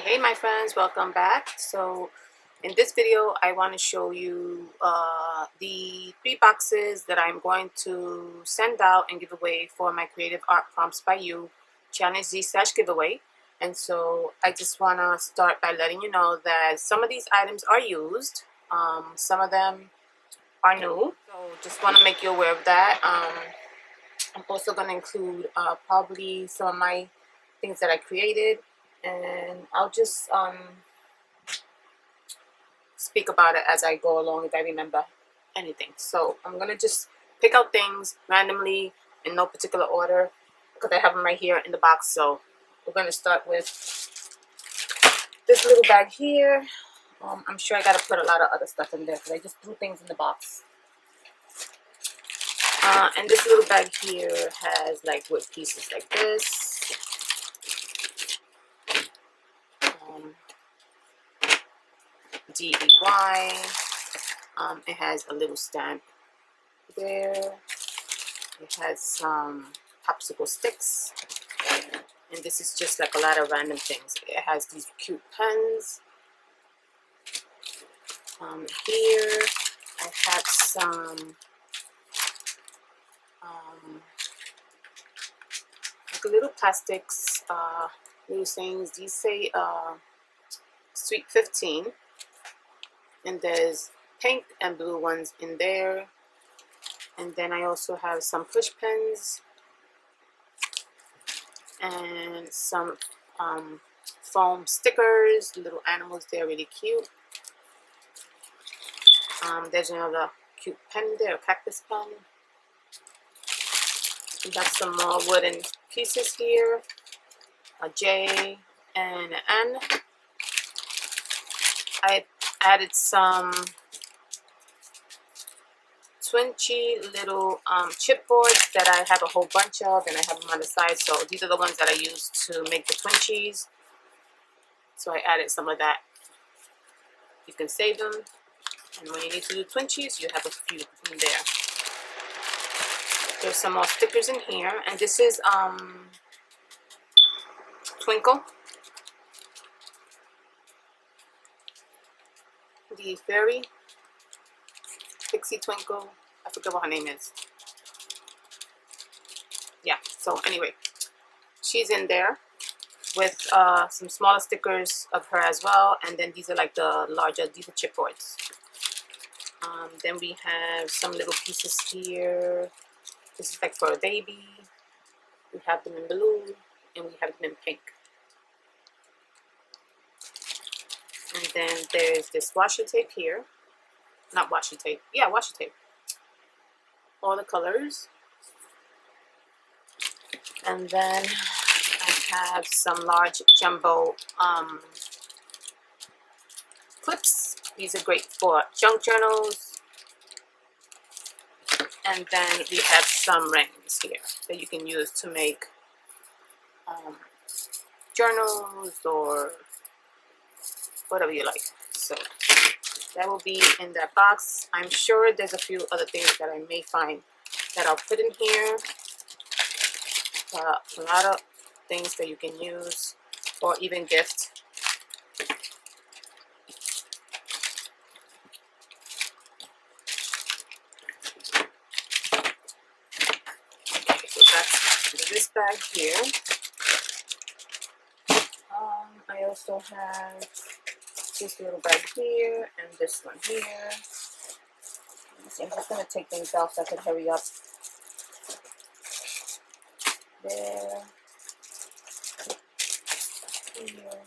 Hey my friends, welcome back. So in this video I want to show you the 3 boxes that I'm going to send out and give away for my Creative Art Prompts by You Challenge Destash giveaway. And so I just want to start by letting you know that some of these items are used, some of them are new, so just want to make you aware of that. I'm also going to include probably some of my things that I created, and I'll just speak about it as I go along if I remember anything. So I'm going to just pick out things randomly in no particular order because I have them right here in the box. So we're going to start with this little bag here. I'm sure I got to put a lot of other stuff in there because I just threw things in the box. And this little bag here has like wood pieces like this. DEY. It has a little stamp there. It has some popsicle sticks. And this is just like a lot of random things. It has these cute pens. Here I have some like little plastics, little things. These say Sweet 15. And there's pink and blue ones in there. And then I also have some push pens and some foam stickers, little animals. They're really cute. There's another cute pen there, a cactus pen. We got some more wooden pieces here, a J and an N. I added some twinchy little chipboards that I have a whole bunch of, and I have them on the side. So these are the ones that I use to make the twinchies. So I added some of that. You can save them, and when you need to do twinchies, you have a few in there. There's some more stickers in here, and this is Twinkle, the fairy, Pixie Twinkle. I forget what her name is. Yeah, so anyway, she's in there with some smaller stickers of her as well, and then these are like the larger, these are chipboards. Then we have some little pieces here. This is like for a baby. We have them in blue, and we have them in pink. And then there's this washi tape here. Not washi tape. Yeah, washi tape. All the colors. And then I have some large jumbo clips. These are great for junk journals. And then we have some rings here that you can use to make journals or whatever you like. So that will be in that box. I'm sure there's a few other things that I may find that I'll put in here. A lot of things that you can use or even gift. Okay, so that's this bag here. I also have this little bag here and this one here. I'm just going to take things off so I can hurry up. There. Here.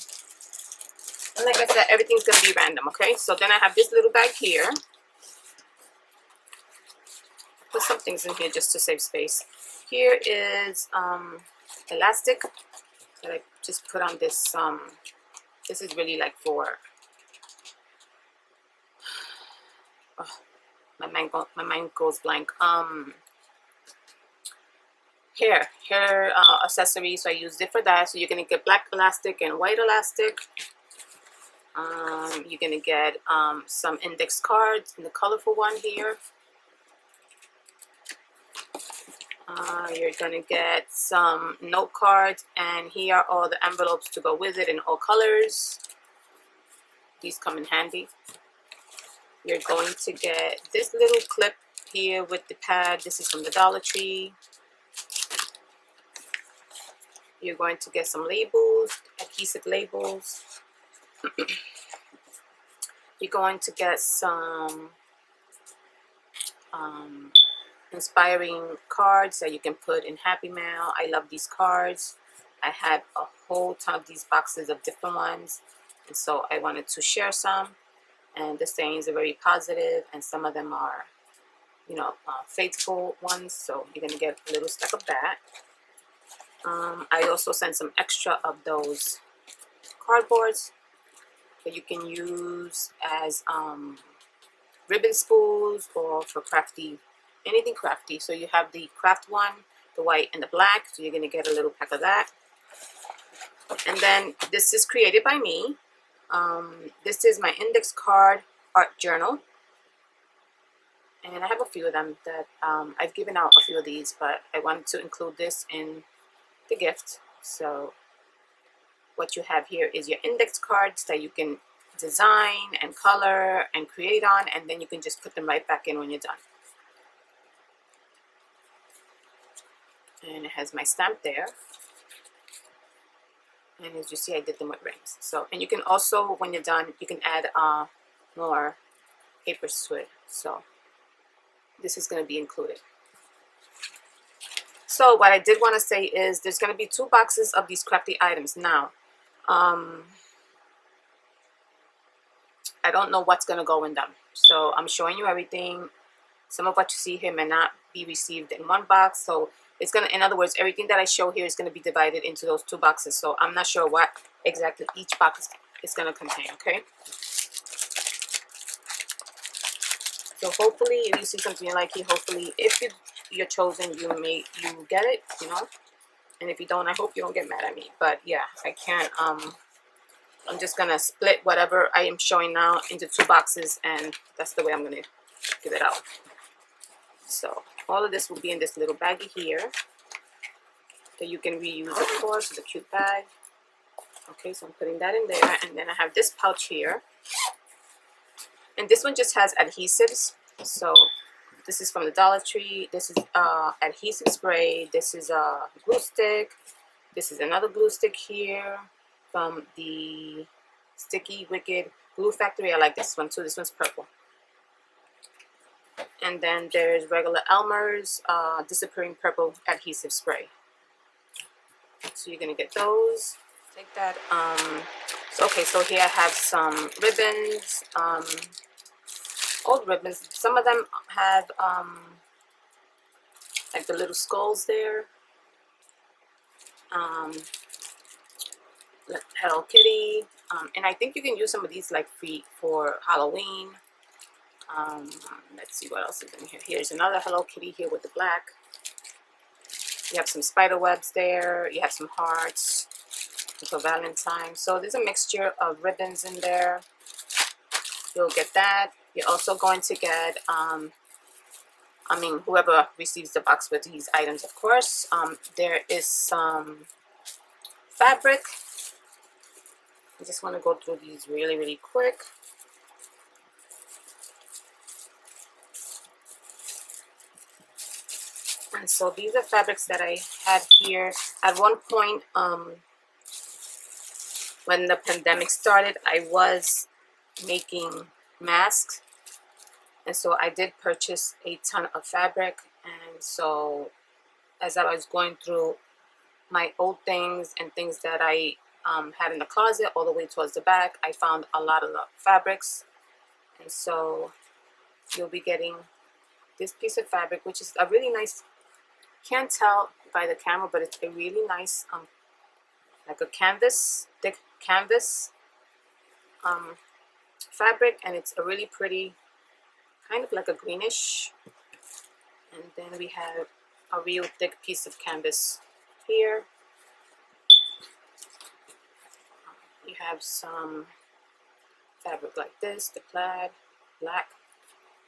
And like I said, everything's going to be random, okay? So then I have this little bag here. Put some things in here just to save space. Here is elastic that I just put on this. This is really like for my mind goes blank. Hair accessories. So I used it for that. So you're gonna get black elastic and white elastic. You're gonna get some index cards in the colorful one here. You're gonna get some note cards, and here are all the envelopes to go with it in all colors. These come in handy. You're going to get this little clip here with the pad. This is from the Dollar Tree. You're going to get some labels, adhesive labels. You're going to get some inspiring cards that you can put in Happy Mail. I love these cards. I had a whole ton of these boxes of different ones, and so I wanted to share some. And the sayings are very positive, and some of them are, you know, faithful ones. So you're gonna get a little stack of that. I also sent some extra of those cardboards that you can use as ribbon spools or for crafty, anything crafty. So you have the craft one, the white and the black. So you're gonna get a little pack of that. And then this is created by me. This is my index card art journal. And I have a few of them that I've given out a few of these, but I wanted to include this in the gift. So what you have here is your index cards that you can design and color and create on, and then you can just put them right back in when you're done. And it has my stamp there. And as you see, I did them with rings. So, and you can also, when you're done, you can add more papers to it. So this is going to be included. So what I did want to say is there's going to be 2 boxes of these crafty items. Now, I don't know what's going to go in them. So I'm showing you everything. Some of what you see here may not be received in one box. So it's going to, in other words, everything that I show here is going to be divided into those 2 boxes. So I'm not sure what exactly each box is going to contain, okay? So hopefully, if you see something you like here, hopefully, if you're chosen, you get it, you know? And if you don't, I hope you don't get mad at me. But yeah, I can't, I'm just going to split whatever I am showing now into 2 boxes, and that's the way I'm going to give it out. So all of this will be in this little baggie here that you can reuse, of course. It's a cute bag. Okay, so I'm putting that in there, and then I have this pouch here. And this one just has adhesives. So this is from the Dollar Tree. This is adhesive spray. This is a glue stick. This is another glue stick here from the Sticky Wicked Glue Factory. I like this one too. This one's purple. And then there's regular Elmer's Disappearing Purple Adhesive Spray. So you're going to get those. Take that. Okay, so here I have some ribbons. Old ribbons. Some of them have like the little skulls there. Hello Kitty. And I think you can use some of these like for Halloween. Let's see what else is in here. Here's another Hello Kitty here with the black. You have some spider webs there. You have some hearts for Valentine's. So there's a mixture of ribbons in there. You'll get that. You're also going to get, whoever receives the box with these items, of course. There is some fabric. I just want to go through these really, really quick. And so these are fabrics that I had here. At one point, when the pandemic started, I was making masks. And so I did purchase a ton of fabric. And so as I was going through my old things and things that I had in the closet all the way towards the back, I found a lot of the fabrics. And so you'll be getting this piece of fabric, which is a really nice, can't tell by the camera, but it's a really nice, like a canvas, thick canvas fabric, and it's a really pretty, kind of like a greenish. And then we have a real thick piece of canvas here. You have some fabric like this, the plaid, black.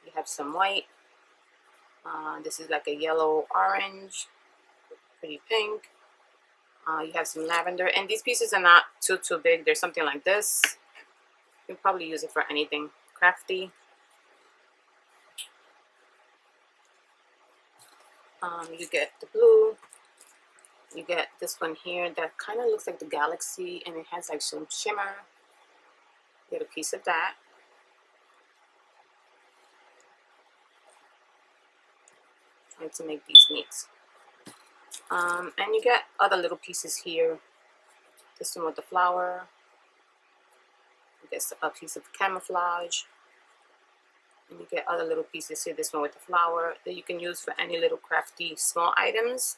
You have some white. This is like a yellow orange, pretty pink. You have some lavender, and these pieces are not too big. They're something like this. You can probably use it for anything crafty. You get the blue. You get this one here that kind of looks like the galaxy, and it has like some shimmer. Get a piece of that. Trying to make these neat. And you get other little pieces here. This one with the flower. You get a piece of camouflage. And you get other little pieces here. This one with the flower that you can use for any little crafty small items.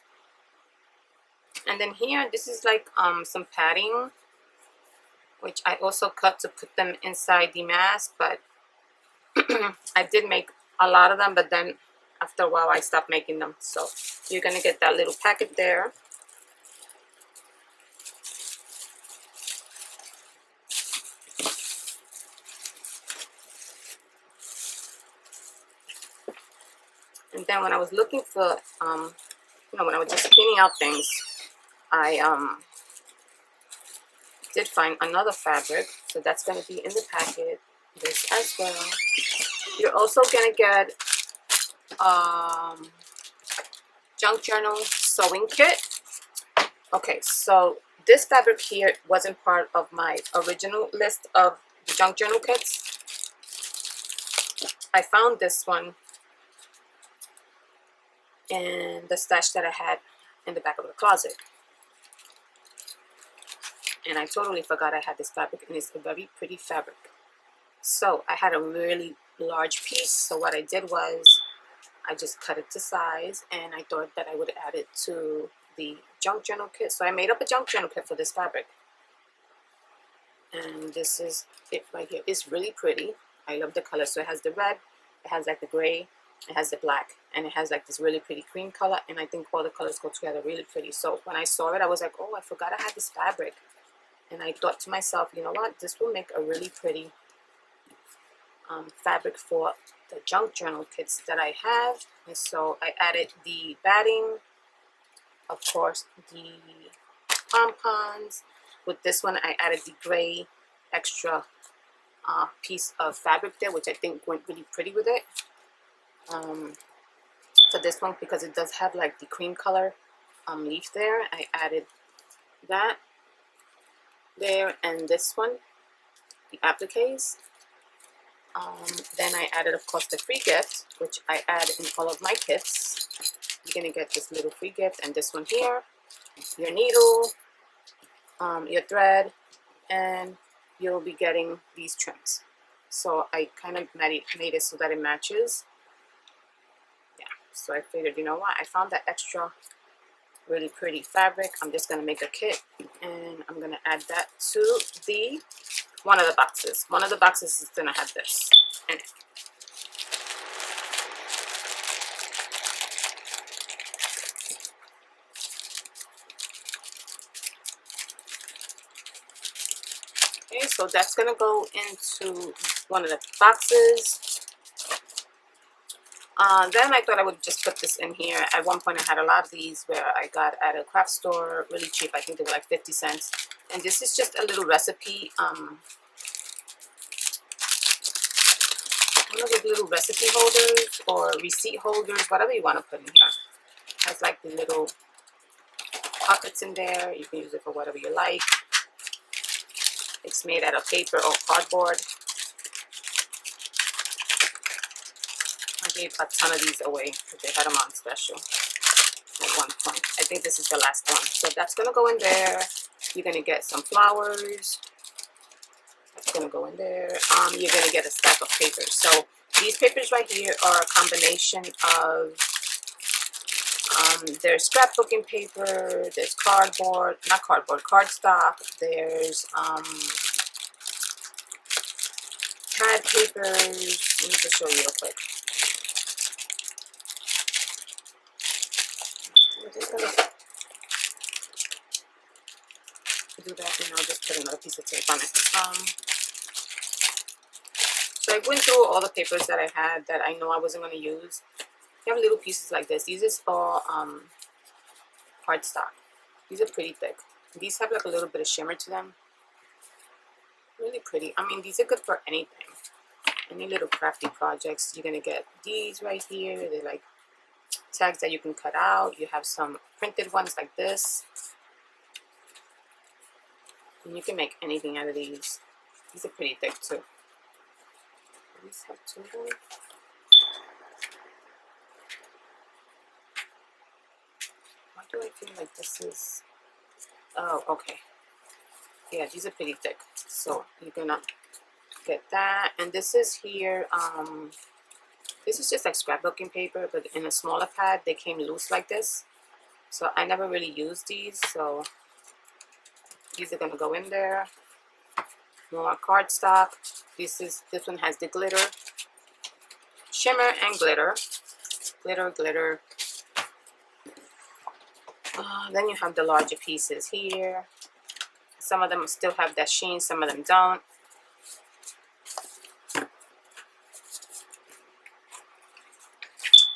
And then here, this is like some padding, which I also cut to put them inside the mask. But I did make a lot of them, but then after a while I stopped making them. So you're gonna get that little packet there. And then when I was looking for, when I was just cleaning out things, I did find another fabric. So that's going to be in the packet. This as well. You're also going to get junk journal sewing kit. Okay, so this fabric here wasn't part of my original list of the junk journal kits. I found this one in the stash that I had in the back of the closet, and I totally forgot I had this fabric, and it's a very pretty fabric. So I had a really large piece, so what I did was I just cut it to size, and I thought that I would add it to the junk journal kit. So I made up a junk journal kit for this fabric, and this is it right here. It's really pretty. I love the color. So it has the red, it has like the gray, it has the black, and it has like this really pretty cream color, and I think all the colors go together really pretty. So when I saw it, I was like, oh, I forgot I had this fabric. And I thought to myself, you know what, this will make a really pretty fabric for the junk journal kits that I have. And so I added the batting, of course the pompons. With this one I added the gray extra piece of fabric there, which I think went really pretty with it. For this one, because it does have like the cream color leaf there, I added that there, and this one, the appliques. Then I added, of course, the free gift, which I add in all of my kits. You're gonna get this little free gift, and this one here, your needle, your thread, and you'll be getting these trims. So I kind of made it so that it matches. Yeah, so I figured, you know what, I found that extra really pretty fabric. I'm just gonna make a kit, and I'm gonna add that to the one of the boxes. One of the boxes is gonna have this in it. Okay, so that's gonna go into one of the boxes. Then I thought I would just put this in here. At one point I had a lot of these where I got at a craft store really cheap. I think they were like 50 cents. And this is just a little recipe, one of those little recipe holders or receipt holders, whatever you want to put in here. It has like the little pockets in there. You can use it for whatever you like. It's made out of paper or cardboard. I gave a ton of these away because they had them on special at one point. I think this is the last one. So that's going to go in there. You're going to get some flowers. That's going to go in there. You're going to get a stack of papers. So these papers right here are a combination of, there's scrapbooking paper, there's cardboard, not cardboard, cardstock, there's pad papers. Let me just show you real quick. I'm just going to do that, and I'll just put another piece of tape on it. So I went through all the papers that I had that I know I wasn't going to use, You have little pieces like this. These is for cardstock. These are pretty thick. These have like a little bit of shimmer to them. Really pretty. I mean, these are good for anything. Any little crafty projects. You're gonna get these right here. They're like tags that you can cut out. You have some printed ones like this. And you can make anything out of these. These are pretty thick too. These have two of them. Why do I feel like this is... Oh, okay. Yeah, these are pretty thick. So you're gonna get that. And this is here, this is just like scrapbooking paper, but in a smaller pad. They came loose like this. So I never really used these. So these are gonna go in there. More cardstock. This one has the glitter, shimmer and glitter, glitter. Then you have the larger pieces here. Some of them still have that sheen, some of them don't.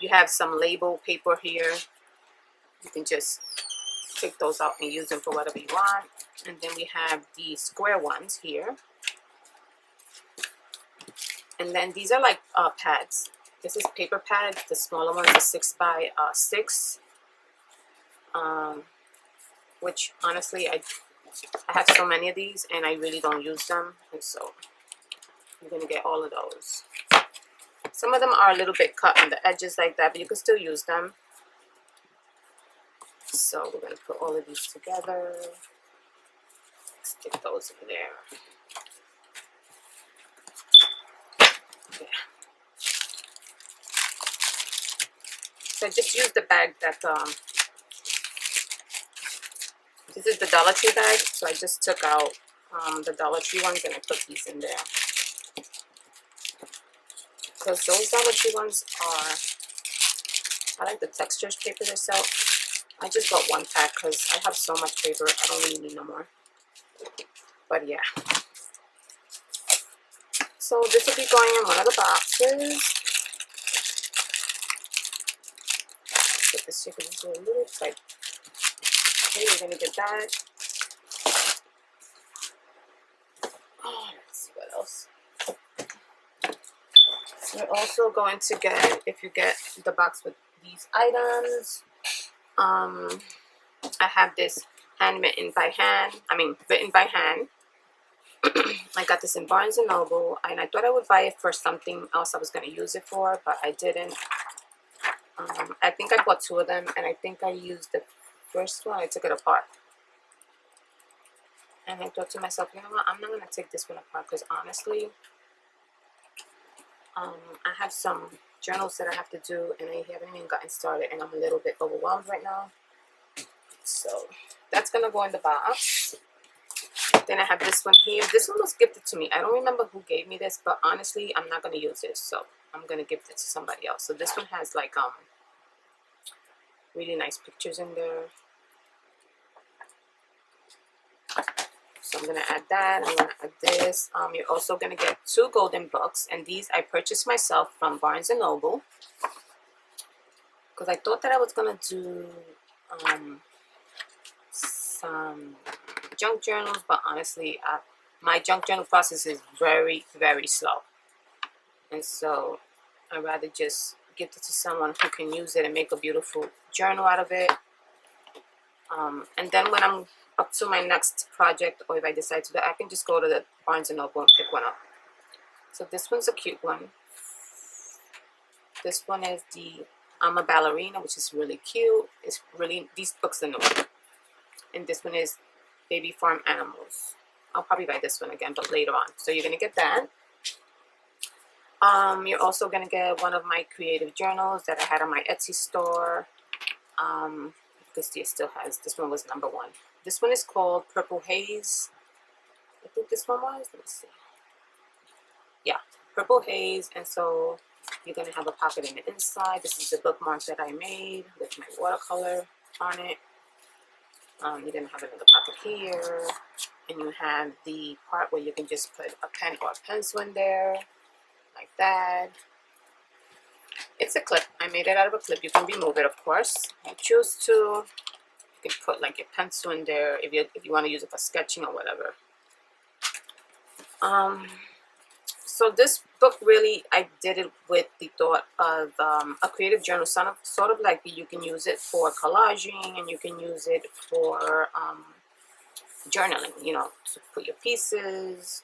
You have some label paper here. You can just take those out and use them for whatever you want. And then we have the square ones here. And then these are like pads. This is paper pads. The smaller ones are 6 by 6. Which honestly, I have so many of these and I really don't use them. And so you're going to get all of those. Some of them are a little bit cut on the edges like that, but you can still use them. So we're going to put all of these together. Stick those in there. Yeah. So I just used the bag that, this is the Dollar Tree bag. So I just took out the Dollar Tree ones and I put these in there. Because those Dollar Tree ones are, I like the textures paper they sell. I just got one pack because I have so much paper, I don't really need no more. But yeah. So this will be going in one of the boxes. Put this here because it's a little tight. Okay, you're going to get that. Oh, let's see what else. You're also going to get, if you get the box with these items, I have this written by hand. I got this in Barnes & Noble, and I thought I would buy it for something else I was going to use it for, but I didn't. I think I bought 2 of them, and I think I used the first one. I took it apart. And I thought to myself, you know what, I'm not going to take this one apart, because honestly, I have some journals that I have to do, and I haven't even gotten started, and I'm a little bit overwhelmed right now. So that's going to go in the box. Then I have this one here. This one was gifted to me. I don't remember who gave me this, but honestly, I'm not going to use this, so I'm going to gift it to somebody else. So this one has like really nice pictures in there. So I'm going to add that. I'm going to add this. You're also going to get 2 golden books, and these I purchased myself from Barnes & Noble because I thought that I was going to do some junk journals, but honestly, my junk journal process is very, very slow. And so I'd rather just gift it to someone who can use it and make a beautiful journal out of it. And then when I'm up to my next project, or if I decide to do, I can just go to the Barnes & Noble and pick one up. So this one's a cute one. This one is the I'm a Ballerina, which is really cute. It's really, these books are new. And this one is Baby Farm Animals. I'll probably buy this one again, but later on. So you're going to get that. You're also going to get one of my creative journals that I had on my Etsy store. This year still has, this one was #1. This one is called Purple Haze. I think this one was, let me see. Yeah, Purple Haze. And so you're going to have a pocket in the inside. This is the bookmark that I made with my watercolor on it. You're going to have another pocket here. And you have the part where you can just put a pen or a pencil in there. Like that. It's a clip. I made it out of a clip. You can remove it, of course. You choose to. You can put like your pencil in there if you want to use it for sketching or whatever. So this book really, I did it with the thought of a creative journal, sort of like you can use it for collaging and you can use it for journaling, you know, to put your pieces.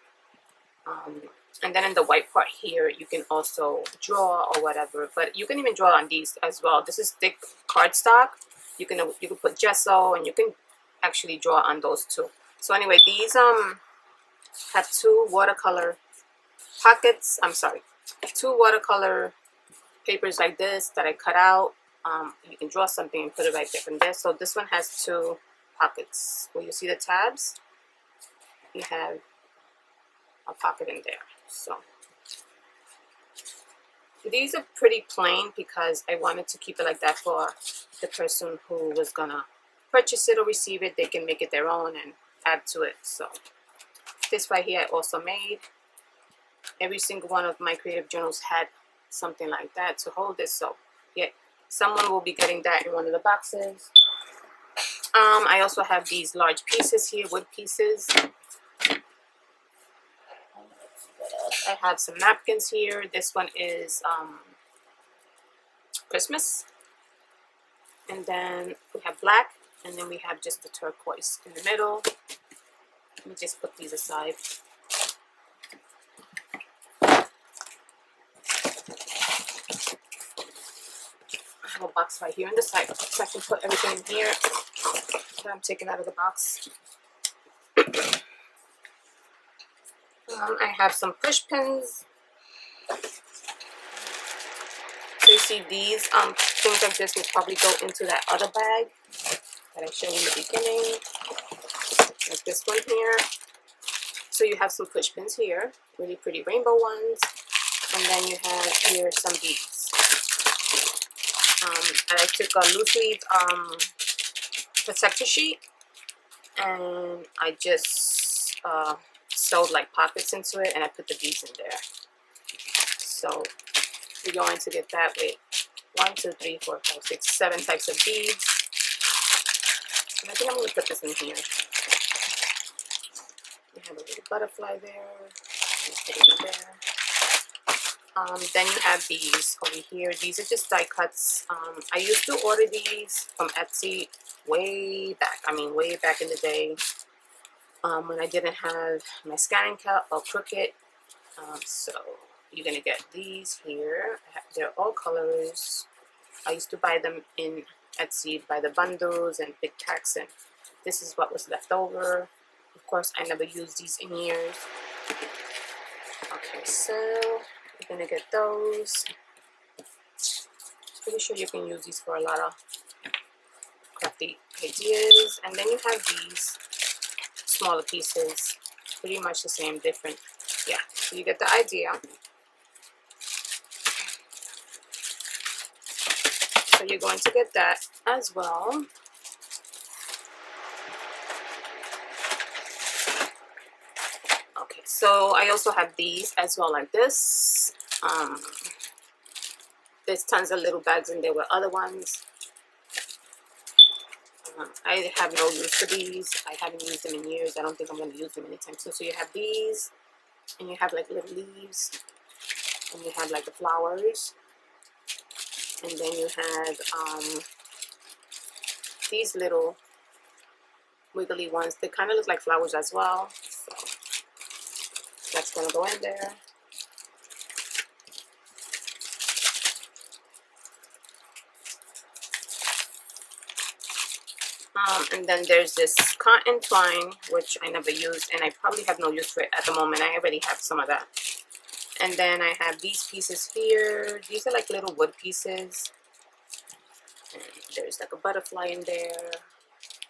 And then in the white part here, you can also draw or whatever, but you can even draw on these as well. This is thick cardstock. You can put gesso and you can actually draw on those too. So anyway, these have two watercolor pockets. I'm sorry, two watercolor papers like this that I cut out. You can draw something and put it right there from there. So this one has two pockets. Will you see the tabs? You have a pocket in there. So these are pretty plain because I wanted to keep it like that for the person who was gonna purchase it or receive it. They can make it their own and add to it. So this right here I also made. Every single one of my creative journals had something like that to hold it. So yeah, someone will be getting that in one of the boxes. I also have these large pieces here, wood pieces. I have some napkins here. This one is Christmas. And then we have black, and then we have just the turquoise in the middle. Let me just put these aside. I have a box right here on the side, so I can put everything in here that I'm taking out of the box. I have some push pins. So you see these things like this will probably go into that other bag that I showed in the beginning, like this one here. So you have some push pins here, really pretty rainbow ones, and then you have here some beads. And I took a loose leaf protector sheet, and I just sewed like pockets into it, and I put the beads in there. So we're going to get that with 1, 2, 3, 4, 5, 6, 7 types of beads. And I think I'm going to put this in here. We have a little butterfly there. Put it in there. Then you have these over here. These are just die cuts. I used to order these from Etsy way back. I mean, way back in the day when I didn't have my scanning cup or Crooked. So you're gonna get these here. They're all colors. I used to buy them in Etsy by the bundles and big packs, and this is what was left over. Of course, I never used these in years. Okay, so you're gonna get those. Pretty sure you can use these for a lot of crafty ideas. And then you have these smaller pieces, pretty much the same, different. Yeah, so you get the idea. So you're going to get that as well. Okay, so I also have these as well, like this. There's tons of little bags in there with other ones. I have no use for these. I haven't used them in years. I don't think I'm going to use them anytime soon. So you have these, and you have like little leaves, and you have like the flowers, and then you have these little wiggly ones. They kind of look like flowers as well. So that's going to go in there. And then there's this cotton twine, which I never used, and I probably have no use for it at the moment. I already have some of that. And then I have these pieces here. These are like little wood pieces. And there's like a butterfly in there,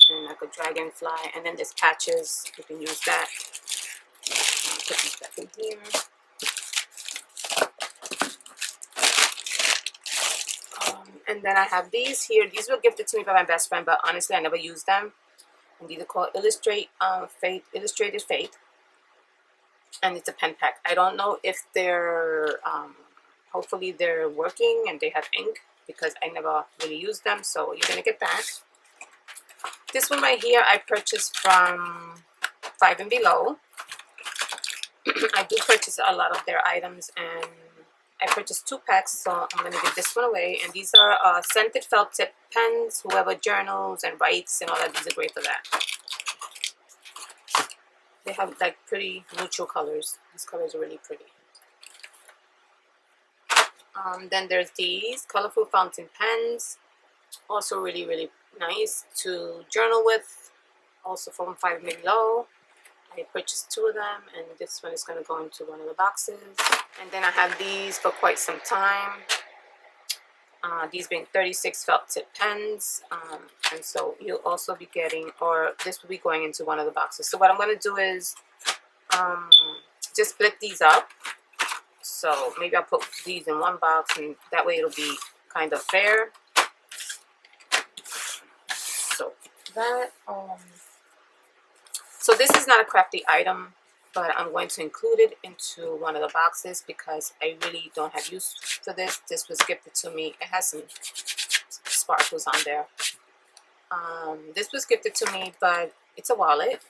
and like a dragonfly. And then there's patches. You can use that. I'll put these back in here. And then I have these here. These were gifted to me by my best friend, but honestly, I never used them. And these are called Illustrated Faith. And it's a pen pack. I don't know if they're Hopefully they're working and they have ink, because I never really use them, so you're gonna get that. This one right here I purchased from 5 and Below. I do purchase a lot of their items, and I purchased 2 packs, so I'm going to give this one away. And these are scented felt tip pens. Whoever journals and writes and all that, these are great for that. They have like pretty neutral colors. These colors are really pretty. Then there's these colorful fountain pens, also really nice to journal with, also from 5 and Below. I purchased 2 of them, and this one is going to go into one of the boxes. And then I have these for quite some time. These being 36 felt tip pens, and so you'll also be getting, or this will be going into one of the boxes. So what I'm going to do is just split these up. So maybe I'll put these in one box, and that way it'll be kind of fair. So that so this is not a crafty item, but I'm going to include it into one of the boxes because I really don't have use for this. This was gifted to me. It has some sparkles on there. This was gifted to me, but it's a wallet.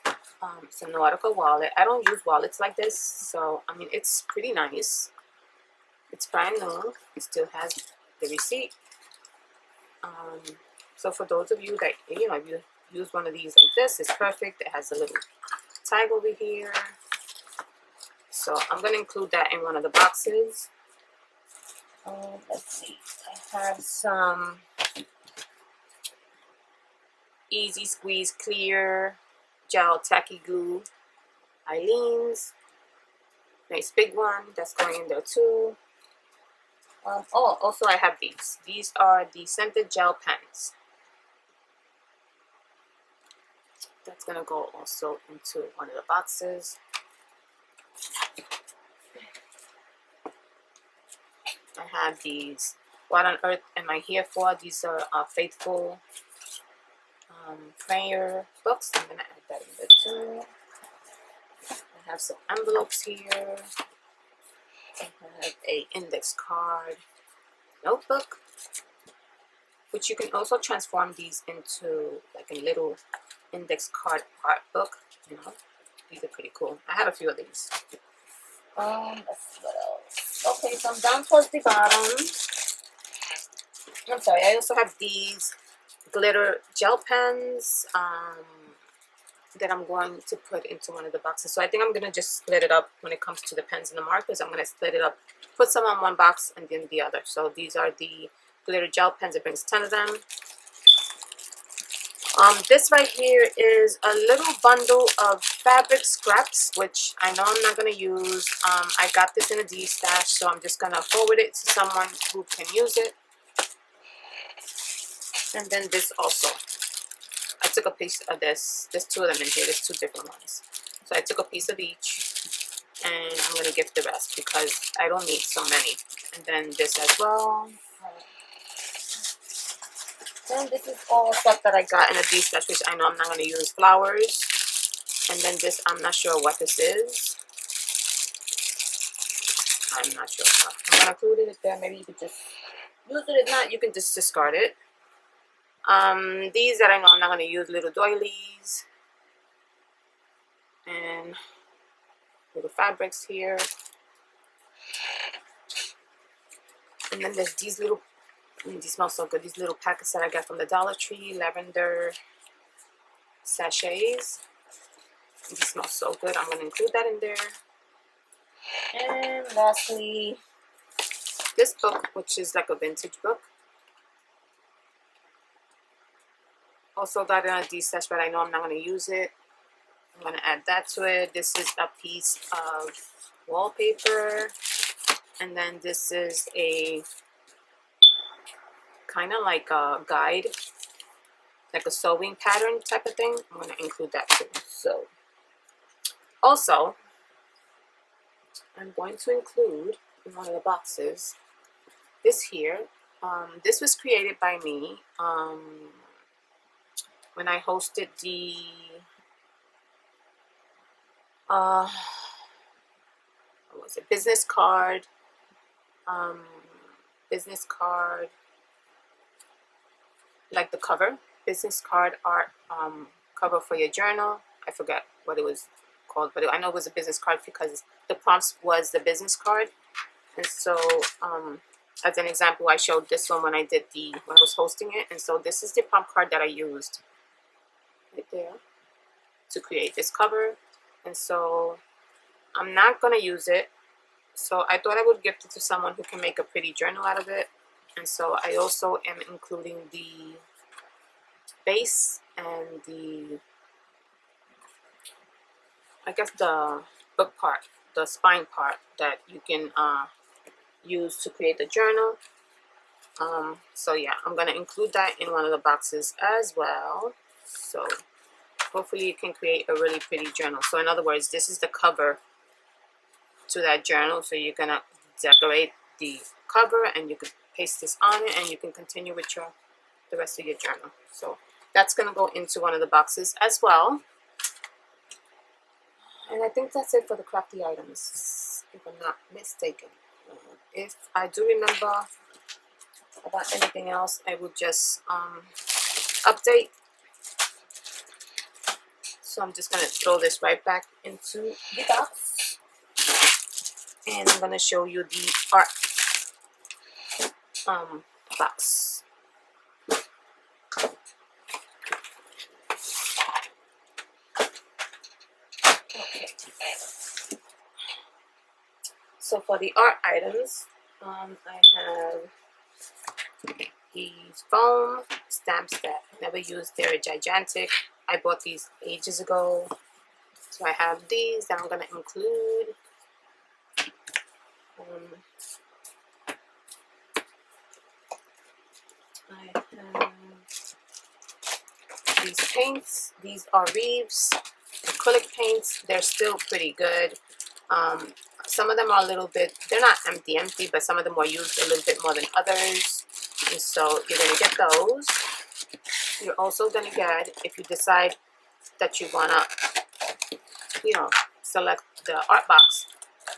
It's a Nautical Wallet. I don't use wallets like this, so I mean it's pretty nice. It's brand new. It still has the receipt. So for those of you that, you know, if you use one of these like this, it's perfect. It has a little tag over here. So I'm going to include that in one of the boxes. Let's see. I have some Easy Squeeze Clear Gel Tacky Glue Eileen's. Nice big one. That's going in there too. Oh, also I have these. These are the scented gel pens. That's going to go also into one of the boxes. I have these. What on earth am I here for? These are Faithful prayer books. I'm going to add that in there too. I have some envelopes here. I have a index card notebook, which you can also transform these into like a little index card art book. You know, these are pretty cool. I have a few of these. Let's see what else. Okay, so I'm down towards the bottom. I'm sorry. I also have these glitter gel pens that I'm going to put into one of the boxes. So I think I'm going to just split it up when it comes to the pens and the markers. I'm going to split it up, put some on one box and then the other. So these are the glitter gel pens. It brings 10 of them. This right here is a little bundle of fabric scraps, which I know I'm not going to use. I got this in a Destash, so I'm just going to forward it to someone who can use it. And then this also. I took a piece of this. There's 2 of them in here. There's 2 different ones. So I took a piece of each, and I'm going to gift the rest because I don't need so many. And then this as well. Then this is all stuff that I got in a Destash, which I know I'm not going to use. Flowers. And then this, I'm not sure what this is. I'm not sure. I'm going to include it there. Maybe you could just use it. If not, you can just discard it. These that I know I'm not going to use, little doilies. And little fabrics here. And then there's these little, these smell so good, these little packets that I got from the Dollar Tree, lavender sachets. These smell so good. I'm going to include that in there. And lastly, this book, which is like a vintage book. Also got it on a Destash, but I know I'm not going to use it. I'm going to add that to it. This is a piece of wallpaper. And then this is a kind of like a guide, like a sewing pattern type of thing. I'm going to include that too. So, also, I'm going to include in one of the boxes this here. This was created by me when I hosted the what was it, business card um, business card, like the cover, business card art cover for your journal. I forget what it was called, but I know it was a business card because the prompts was the business card. And so as an example, I showed this one when I was hosting it. And so this is the prompt card that I used right there to create this cover. And so I'm not going to use it. So I thought I would gift it to someone who can make a pretty journal out of it. And so I also am including the base and I guess the book part, the spine part that you can use to create the journal. So yeah, I'm going to include that in one of the boxes as well. So hopefully you can create a really pretty journal. So in other words, this is the cover to that journal. So you're going to decorate the cover and you can paste this on it and you can continue with the rest of your journal. So that's going to go into one of the boxes as well. And I think that's it for the crafty items, if I'm not mistaken. If I do remember about anything else, I will just update. So I'm just going to throw this right back into the box. And I'm going to show you the art box. Okay. So for the art items, I have these foam stamps that I never used. They're gigantic. I bought these ages ago. So I have these that I'm going to include. I have these paints. These are Reeves acrylic paints. They're still pretty good. Some of them are a little bit, they're not empty, but some of them were used a little bit more than others. And so you're going to get those. You're also going to get, if you decide that you want to, select the art box,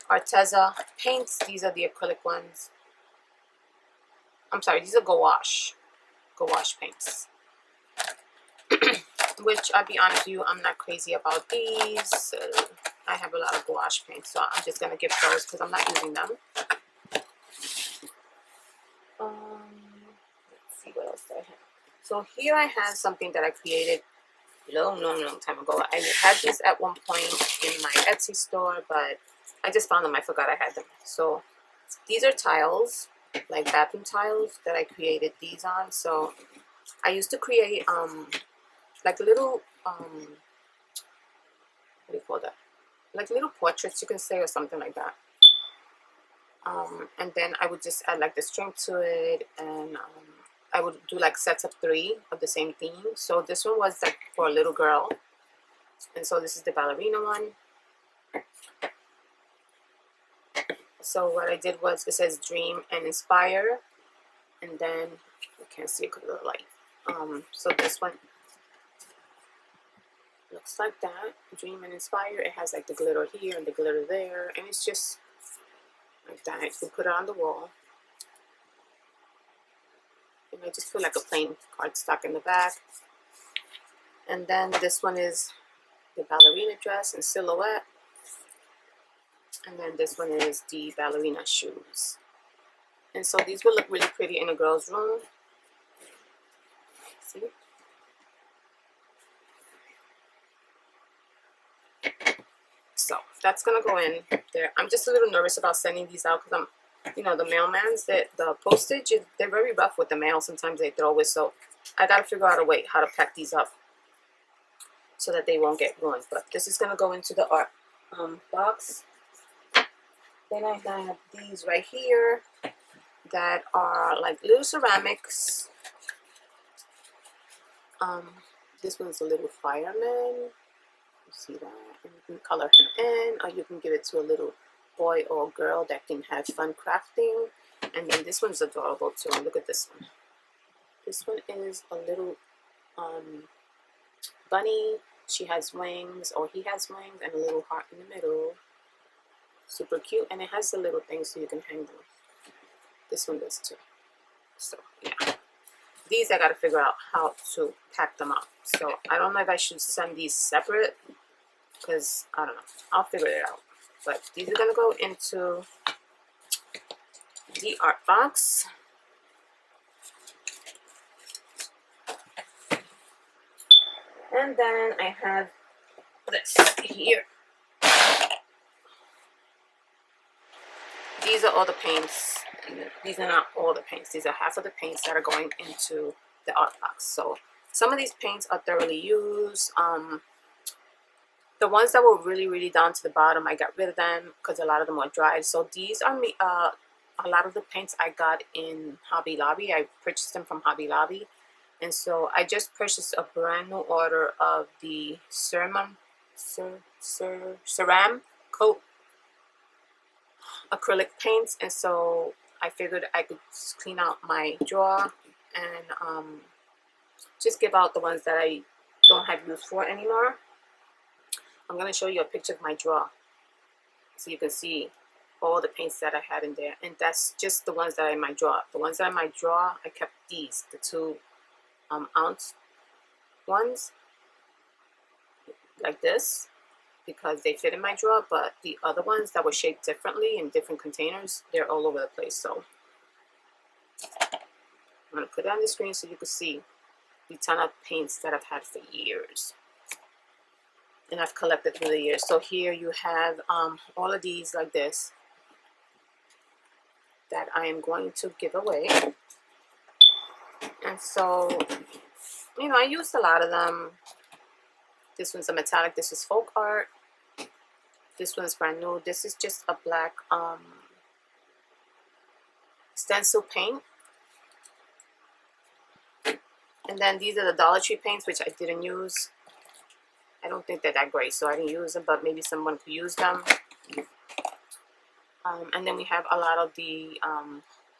Arteza paints. These are the acrylic ones. I'm sorry, these are gouache paints. Which, I'll be honest with you, I'm not crazy about these. I have a lot of gouache paints, so I'm just going to give those because I'm not using them. Let's see what else I have. So here I have something that I created long time ago. I had these at one point in my Etsy store, but I just found them. I forgot I had them. So these are tiles, like bathroom tiles that I created these on. So I used to create like little what do you call that? Like little portraits, you can say, or something like that. And then I would just add like the string to it, and I would do like sets of 3 of the same theme. So this one was like for a little girl, and so this is the ballerina one. So what I did was, it says dream and inspire, and then you can't see it because of the light. So this one looks like that, dream and inspire. It has like the glitter here and the glitter there, and it's just like that. You can put it on the wall. And I just put like a plain cardstock in the back. And then this one is the ballerina dress and silhouette. And then this one is the ballerina shoes. And so these will look really pretty in a girl's room. See? So that's gonna go in there. I'm just a little nervous about sending these out because the mailmans, the postage, they're very rough with the mail. Sometimes they throw it, so I gotta figure out a way how to pack these up so that they won't get ruined. But this is gonna go into the art box. Then I have these right here that are like little ceramics. This one's a little fireman. You see that? And you can color him in, or you can give it to a little boy or girl that can have fun crafting. And then this one's adorable too. And look at this one. This one is a little bunny. She has wings, or he has wings, and a little heart in the middle. Super cute, and it has the little things so you can hang them. This one does too. So yeah, these I gotta figure out how to pack them up. So I don't know if I should send these separate, because I don't know, I'll figure it out. But these are gonna go into the art box. And then I have this here. These are all the paints. These are not all the paints. These are half of the paints that are going into the art box. So some of these paints are thoroughly used. The ones that were really down to the bottom, I got rid of them because a lot of them were dried. So these are a lot of the paints I got in Hobby Lobby. I purchased them from Hobby Lobby. And so I just purchased a brand new order of the Ceram coat acrylic paints, and so I figured I could just clean out my drawer and just give out the ones that I don't have use for anymore. I'm going to show you a picture of my drawer so you can see all the paints that I had in there, and that's just the ones that are in my drawer. The ones that are in my drawer, I kept these, the 2 ounce ones like this, because they fit in my drawer, but the other ones that were shaped differently in different containers, they're all over the place. So I'm going to put it on the screen so you can see the ton of paints that I've had for years and I've collected through the years. So here you have all of these like this that I am going to give away. And so, you know, I used a lot of them. This one's a metallic. This is folk art. This one's brand new. This is just a black stencil paint. And then these are the Dollar Tree paints, which I didn't use. I don't think they're that great, so I didn't use them, but maybe someone could use them. And then we have a lot of the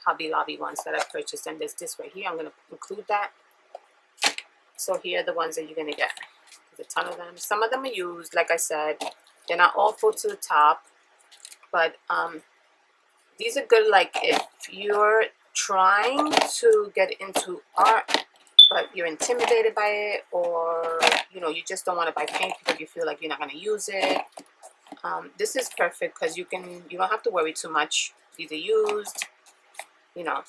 Hobby Lobby ones that I purchased, and there's this right here. I'm going to include that. So here are the ones that you're going to get. There's a ton of them. Some of them are used, like I said. They're not all full to the top, but these are good, like if you're trying to get into art, but you're intimidated by it, or you know, you just don't want to buy paint because you feel like you're not going to use it. This is perfect because you don't have to worry too much. These are used, you know,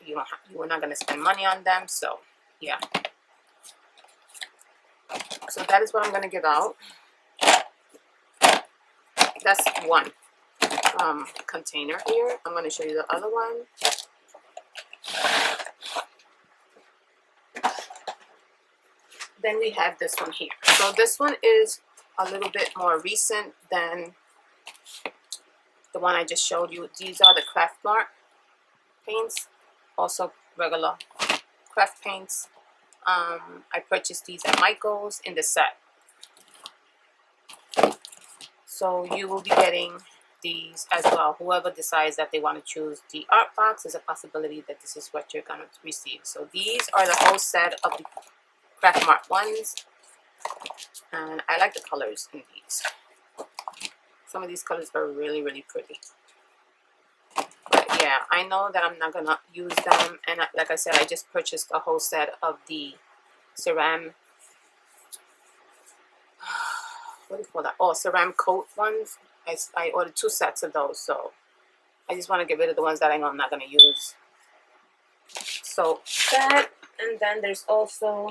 you are not going to spend money on them. So yeah, so that is what I'm going to give out. That's one container here. I'm going to show you the other one. Then we have this one here. So this one is a little bit more recent than the one I just showed you. These are the Craft Mart paints, also regular craft paints. I purchased these at Michael's in the set. So you will be getting these as well. Whoever decides that they want to choose the art box, there's a possibility that this is what you're going to receive. So these are the whole set of the Craft Mart ones, and I like the colors in these. Some of these colors are really pretty. But yeah, I know that I'm not gonna use them, and like I said, I just purchased a whole set of the Ceram, what do you call that? Oh, Ceram coat ones. I ordered 2 sets of those, so I just want to get rid of the ones that I know I'm not gonna use. So that, and then there's also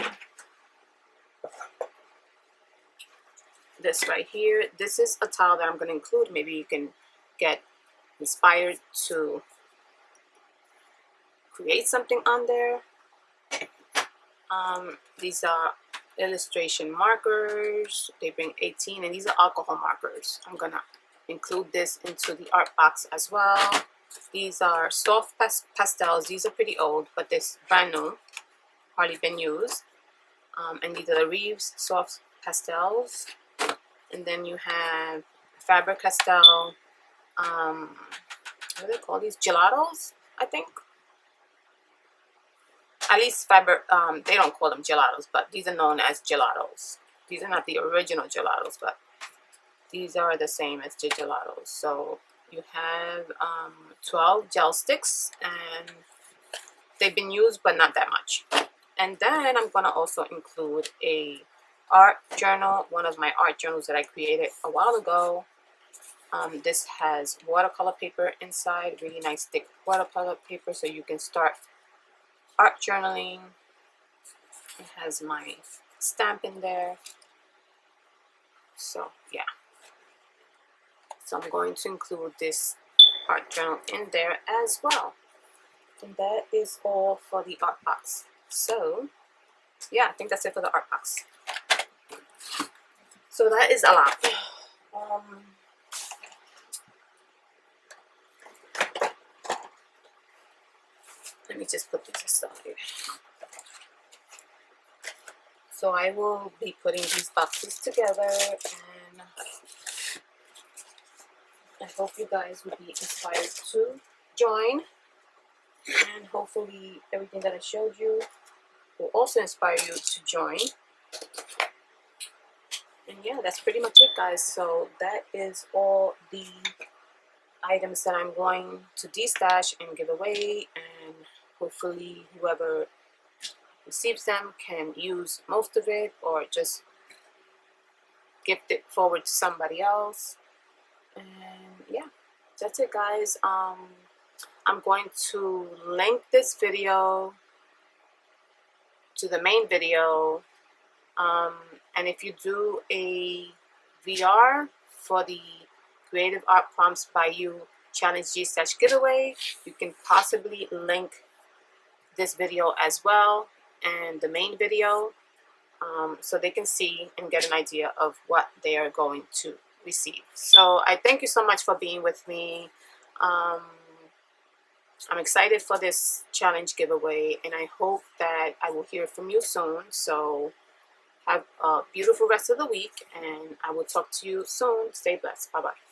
this right here. This is a tile that I'm going to include. Maybe you can get inspired to create something on there. These are illustration markers. They bring 18, and these are alcohol markers. I'm going to include this into the art box as well. These are soft pastels. These are pretty old, but this brand new, hardly been used. And these are the Reeves soft pastels. And then you have Faber-Castell, what do they call these? Gelatos, I think. At least they don't call them gelatos, but these are known as gelatos. These are not the original gelatos, but these are the same as the gelatos. So You have 12 gel sticks, and they've been used but not that much. And then I'm gonna also include a art journal, one of my art journals that I created a while ago. This has watercolor paper inside, really nice thick watercolor paper, so you can start art journaling. It has my stamp in there. So yeah, so I'm going to include this art journal in there as well. And that is all for the art box. So yeah, I think that's it for the art box. So that is a lot. Let me just put this aside. So I will be putting these boxes together, and I hope you guys will be inspired to join. And hopefully everything that I showed you will also inspire you to join. And yeah, that's pretty much it, guys. So that is all the items that I'm going to destash and give away, and hopefully whoever receives them can use most of it or just gift it forward to somebody else. And yeah, that's it, guys. I'm going to link this video to the main video, and if you do a VR for the Creative Art Prompts by You Challenge Destash giveaway, you can possibly link this video as well and the main video, so they can see and get an idea of what they are going to receive. So I thank you so much for being with me. I'm excited for this challenge giveaway, and I hope that I will hear from you soon. So have a beautiful rest of the week, and I will talk to you soon. Stay blessed. Bye-bye.